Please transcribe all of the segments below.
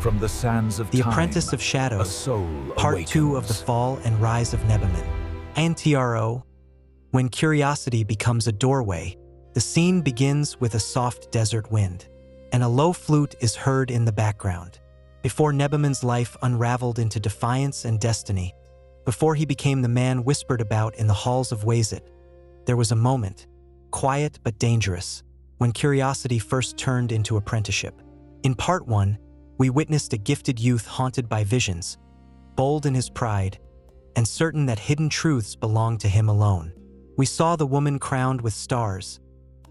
From the sands of The time, Apprentice of a Shadows, soul Part 2 of the awakens. Fall and Rise of Nebamon. Antro, when curiosity becomes a doorway, the scene begins with a soft desert wind, and a low flute is heard in the background. Before Nebamon's life unraveled into defiance and destiny, before he became the man whispered about in the halls of Wazit, there was a moment, quiet but dangerous, when curiosity first turned into apprenticeship. In Part 1, we witnessed a gifted youth haunted by visions, bold in his pride, and certain that hidden truths belonged to him alone. We saw the woman crowned with stars,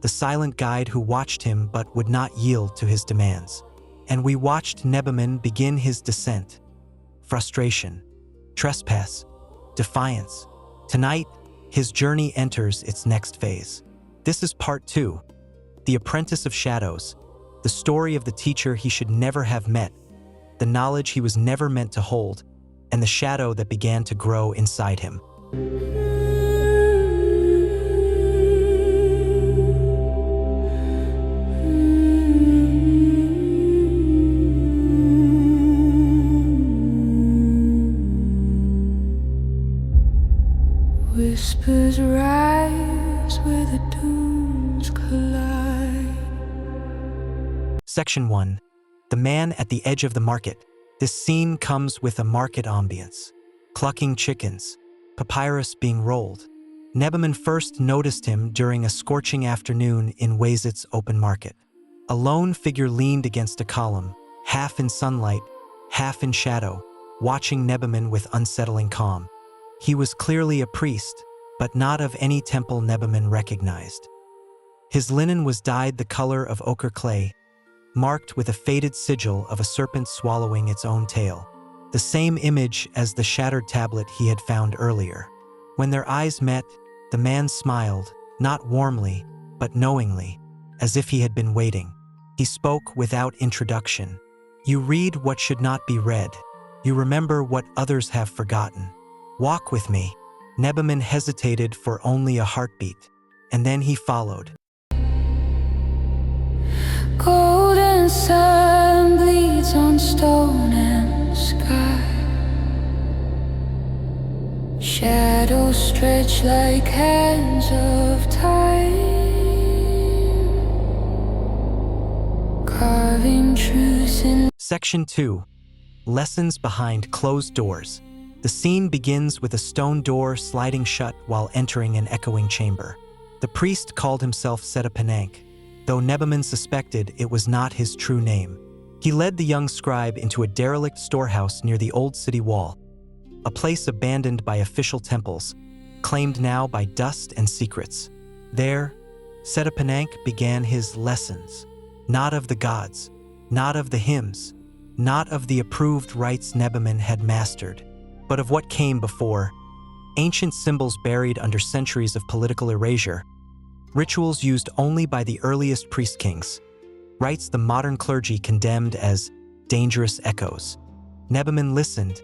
the silent guide who watched him but would not yield to his demands. And we watched Nebamon begin his descent. Frustration, trespass, defiance. Tonight, his journey enters its next phase. This is Part 2, The Apprentice of Shadows, the story of the teacher he should never have met, the knowledge he was never meant to hold, and the shadow that began to grow inside him. Whispers rise where the dunes collide. Section 1. The Man at the Edge of the Market. This scene comes with a market ambience. Clucking chickens, papyrus being rolled. Nebamon first noticed him during a scorching afternoon in Wazit's open market. A lone figure leaned against a column, half in sunlight, half in shadow, watching Nebamon with unsettling calm. He was clearly a priest, but not of any temple Nebamon recognized. His linen was dyed the color of ochre clay, marked with a faded sigil of a serpent swallowing its own tail, the same image as the shattered tablet he had found earlier. When their eyes met, the man smiled, not warmly, but knowingly, as if he had been waiting. He spoke without introduction. "You read what should not be read. You remember what others have forgotten. Walk with me." Nebamon hesitated for only a heartbeat, and then he followed. Golden sun bleeds on stone and sky. Shadows stretch like hands of time, carving truth in. Section 2. Lessons behind closed doors. The scene begins with a stone door sliding shut while entering an echoing chamber. The priest called himself Setapanank, though Nebamon suspected it was not his true name. He led the young scribe into a derelict storehouse near the old city wall, a place abandoned by official temples, claimed now by dust and secrets. There, Setapanank began his lessons, not of the gods, not of the hymns, not of the approved rites Nebamon had mastered, but of what came before, ancient symbols buried under centuries of political erasure, rituals used only by the earliest priest-kings, rites the modern clergy condemned as dangerous echoes. Nebamon listened,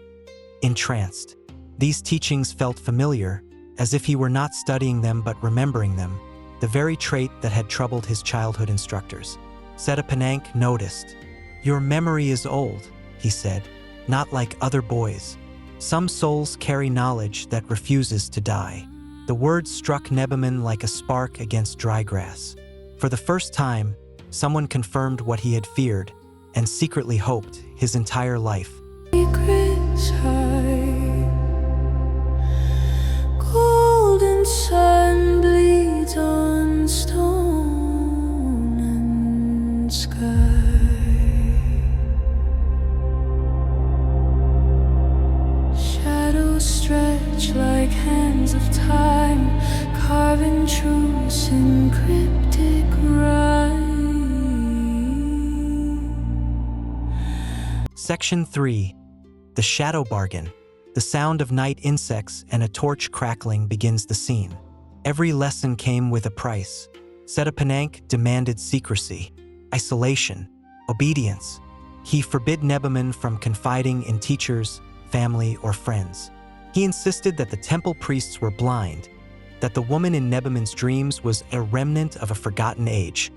entranced. These teachings felt familiar, as if he were not studying them but remembering them, the very trait that had troubled his childhood instructors. Setapanank noticed. "Your memory is old," he said, "not like other boys. Some souls carry knowledge that refuses to die." The words struck Nebamon like a spark against dry grass. For the first time, someone confirmed what he had feared and secretly hoped his entire life. Secrets high. Golden sun bleeds on stone and sky. Shadows stretch like hands of time, carving truths in cryptic rhyme. Section 3. The Shadow Bargain. The sound of night insects and a torch crackling begins the scene. Every lesson came with a price. Setapanank demanded secrecy, isolation, obedience. He forbid Nebamon from confiding in teachers, family, or friends. He insisted that the temple priests were blind, that the woman in Nebamon's dreams was a remnant of a forgotten age,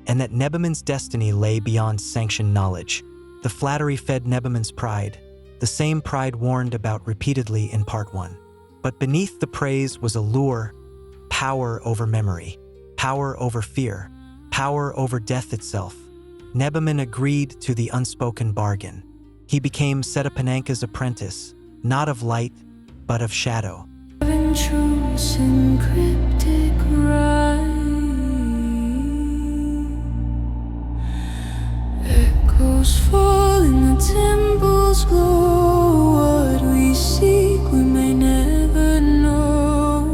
and that Nebamon's destiny lay beyond sanctioned knowledge. The flattery fed Nebamon's pride, the same pride warned about repeatedly in Part 1. But beneath the praise was a lure: power over memory, power over fear, power over death itself. Nebamon agreed to the unspoken bargain. He became Setapananka's apprentice, not of light, but of shadow. Truths in cryptic rhyme, echoes fall in the temple's glow. What we seek we may never know.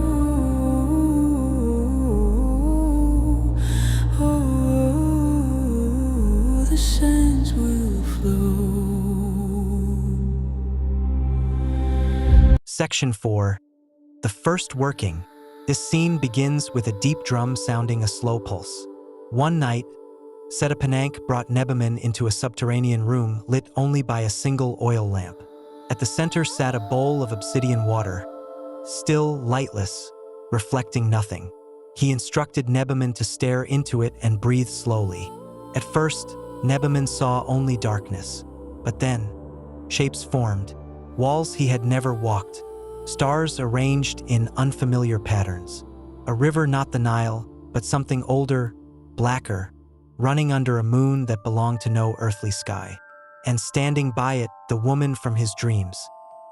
Oh, the sands will flow. Section 4. The first working. This scene begins with a deep drum sounding a slow pulse. One night, Setapanank brought Nebamon into a subterranean room lit only by a single oil lamp. At the center sat a bowl of obsidian water, still, lightless, reflecting nothing. He instructed Nebamon to stare into it and breathe slowly. At first, Nebamon saw only darkness, but then, shapes formed, walls he had never walked, stars arranged in unfamiliar patterns. A river not the Nile, but something older, blacker, running under a moon that belonged to no earthly sky. And standing by it, the woman from his dreams.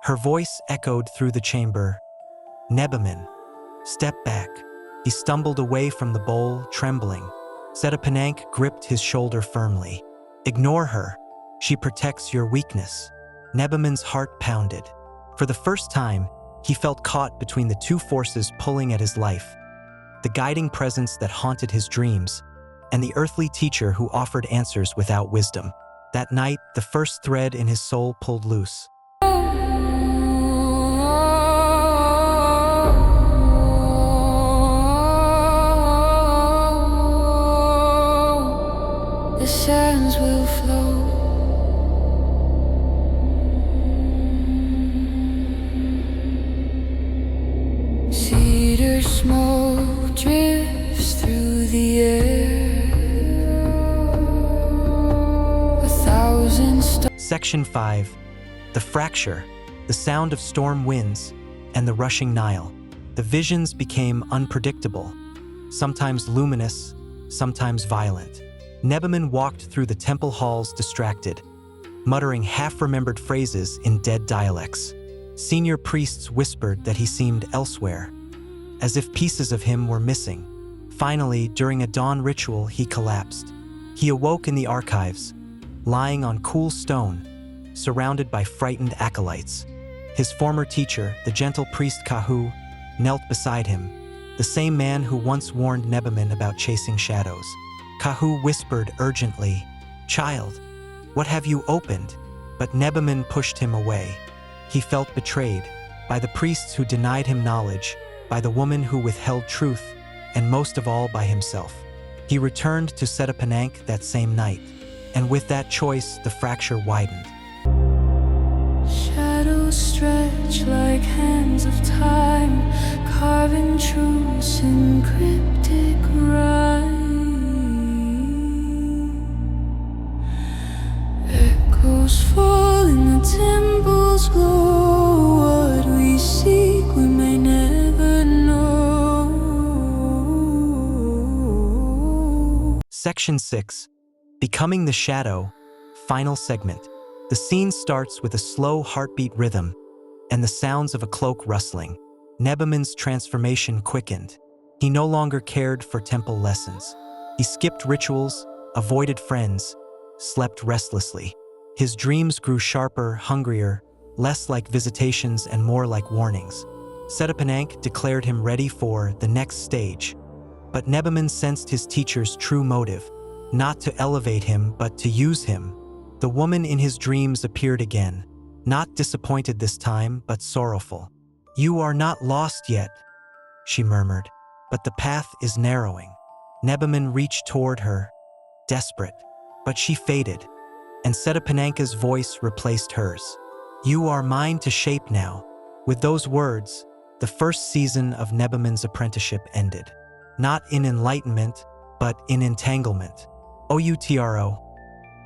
Her voice echoed through the chamber. Nebamon, step back. He stumbled away from the bowl, trembling. Setapanank gripped his shoulder firmly. Ignore her. She protects your weakness. Nebamon's heart pounded. For the first time, he felt caught between the two forces pulling at his life: the guiding presence that haunted his dreams, and the earthly teacher who offered answers without wisdom. That night, the first thread in his soul pulled loose. The sands will flow. Cedar smoke drifts through the air. A thousand stars. Section 5. The fracture, the sound of storm winds, and the rushing Nile. The visions became unpredictable, sometimes luminous, sometimes violent. Nebamon walked through the temple halls distracted, muttering half-remembered phrases in dead dialects. Senior priests whispered that he seemed elsewhere, as if pieces of him were missing. Finally, during a dawn ritual, he collapsed. He awoke in the archives, lying on cool stone, surrounded by frightened acolytes. His former teacher, the gentle priest Kahu, knelt beside him, the same man who once warned Nebamon about chasing shadows. Kahu whispered urgently, "Child, what have you opened?" But Nebamon pushed him away. He felt betrayed by the priests who denied him knowledge, by the woman who withheld truth, and most of all by himself. He returned to Setapanank that same night, and with that choice, the fracture widened. Shadows stretch like hands of time, carving truths in cryptic rhyme. Echoes fall in the temple's glow. What we seek we may never know. Section 6. Becoming the Shadow, final segment. The scene starts with a slow heartbeat rhythm and the sounds of a cloak rustling. Nebamon's transformation quickened. He no longer cared for temple lessons. He skipped rituals, avoided friends, slept restlessly. His dreams grew sharper, hungrier, less like visitations and more like warnings. Setapanank declared him ready for the next stage. But Nebamon sensed his teacher's true motive, not to elevate him, but to use him. The woman in his dreams appeared again, not disappointed this time, but sorrowful. "You are not lost yet," she murmured, "but the path is narrowing." Nebamon reached toward her, desperate, but she faded, and Setapananka's voice replaced hers. "You are mine to shape now." With those words, the first season of Nebamon's apprenticeship ended. Not in enlightenment, but in entanglement. OUTRO.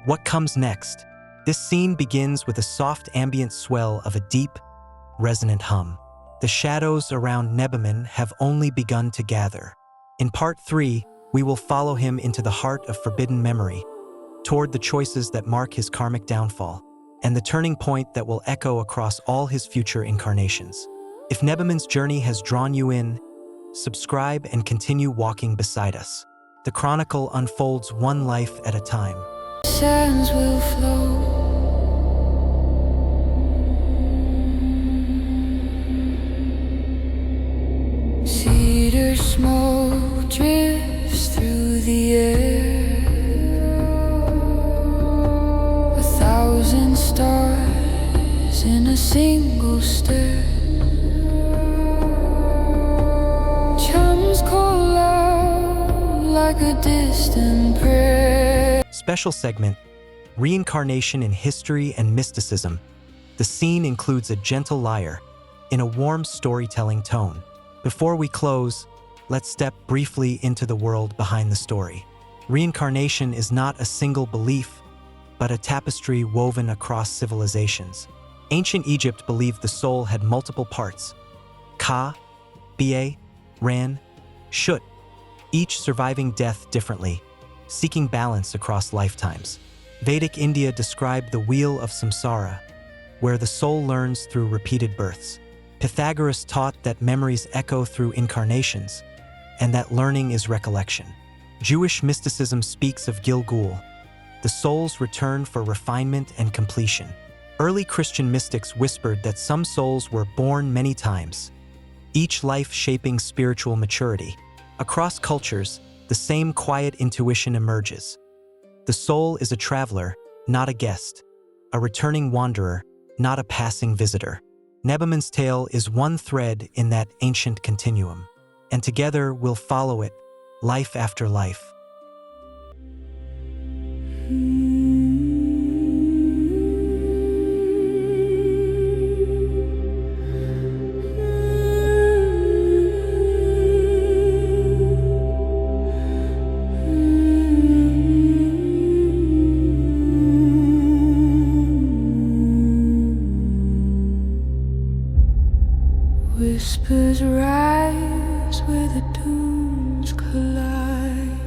What comes next? This scene begins with a soft ambient swell of a deep, resonant hum. The shadows around Nebamon have only begun to gather. In Part 3, we will follow him into the heart of forbidden memory, toward the choices that mark his karmic downfall, and the turning point that will echo across all his future incarnations. If Nebamon's journey has drawn you in, subscribe and continue walking beside us. The Chronicle unfolds one life at a time. Sands will flow. Cedar smoke drifts through the air. 1,000 stars in a single stare. Chimes call out like a distant prayer. Special segment, Reincarnation in History and Mysticism. The scene includes a gentle lyre in a warm storytelling tone. Before we close, let's step briefly into the world behind the story. Reincarnation is not a single belief, but a tapestry woven across civilizations. Ancient Egypt believed the soul had multiple parts: Ka, Ba, Ran, Shut, each surviving death differently, seeking balance across lifetimes. Vedic India described the wheel of samsara, where the soul learns through repeated births. Pythagoras taught that memories echo through incarnations, and that learning is recollection. Jewish mysticism speaks of Gilgul, the soul's return for refinement and completion. Early Christian mystics whispered that some souls were born many times, each life shaping spiritual maturity. Across cultures, the same quiet intuition emerges. The soul is a traveler, not a guest, a returning wanderer, not a passing visitor. Nebamon's tale is one thread in that ancient continuum, and together we'll follow it, life after life. Whispers rise where the dunes collide.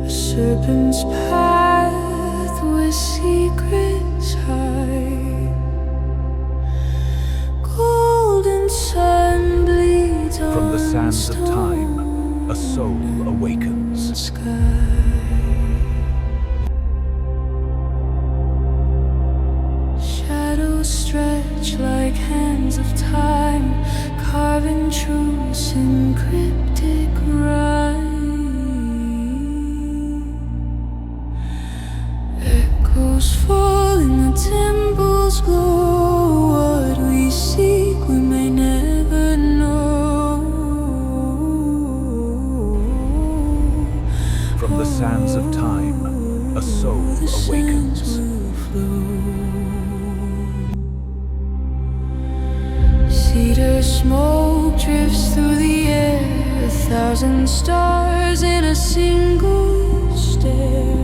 A serpent's path where secrets hide. Golden sun bleeds on From the sands of stone time, a soul awakens. sky. Shadows stretch like hands of time, carving truths in cryptic rhyme. Echoes fall in the temple's glow. What we seek we may never know. From the sands of time, a soul awakens. Cedar smoke drifts through the air, 1,000 stars in a single stare.